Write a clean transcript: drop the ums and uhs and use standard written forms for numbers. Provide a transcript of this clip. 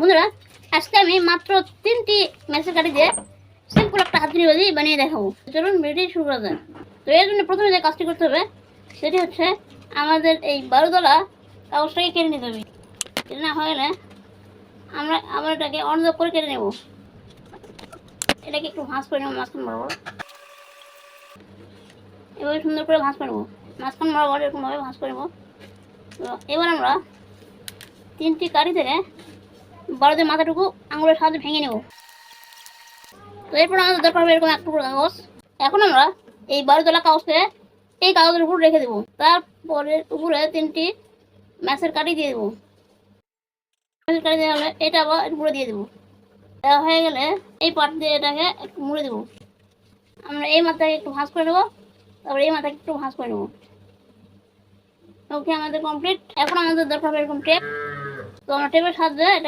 বন্ধুরা, আজকে আমি মাত্র 3টি ম্যাচের কাঠি দিয়ে সিম্পল একটা হাতুড়ি বাজি বানিয়ে দেখাবো। চলুন ভিডিও শুরু করা যাক। তো এর জন্য প্রথমে যে কাজটি করতে হবে সেটি হচ্ছে আমাদের এই 12 তলা কাগজটাকে কেটে নিতে হবে। কেটে না হয়ে গেলে আমরা এটাকে অর্ধেক করে কেটে নেব। এটাকে একটু ভাঁজ করে নেব মাঝখান বরাবর, এভাবে সুন্দর করে ভাঁজ করে নেব। মাঝখান বরাবর এরকমভাবে ভাঁজ করে নেব। তো এবার আমরা 3টি কাঠি থেকে 12দের মাথাটুকু আঙুলের সাহায্যে ভেঙে নেব। তো এরপর আমাদের দরকার হবে এরকম এক টুকরো কাগজ। এখন আমরা এই 12 তলা কাগজকে এই কাগজের উপর রেখে দেবো। তারপরে উপরে 3টি ম্যাচের কাঠি দিয়ে দেবো। ম্যাচের কাঠি দেওয়া হলে এটা আবার উপরে দিয়ে দেবো। দেওয়া হয়ে গেলে এই পাট দিয়ে এটাকে একটু মুড়ে দেবো। আমরা এই মাথাকে একটু ভাঁজ করে নেবো, তারপরে এই মাথাকে একটু ভাঁজ করে নেবো। ওকে, আমাদের কমপ্লিট। এখন আমাদের দরকার হবে এরকম টেপ। তো আমরা টেপের সাহায্যে এটা